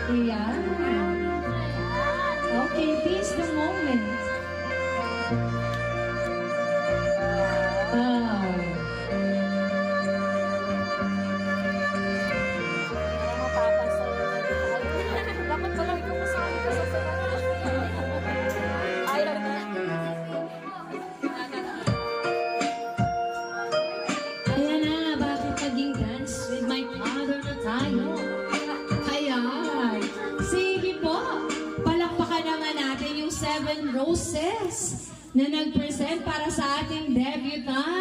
Ayan. Okay, this the moment. Mapapansin na dito. Dapat pala ikaw kasali ka sa ayaw na. Ayan na, bakit naging dance with my father na tayo? Ayan. Sige po, palakpakan naman natin yung 7 roses na nag-present para sa ating debutant.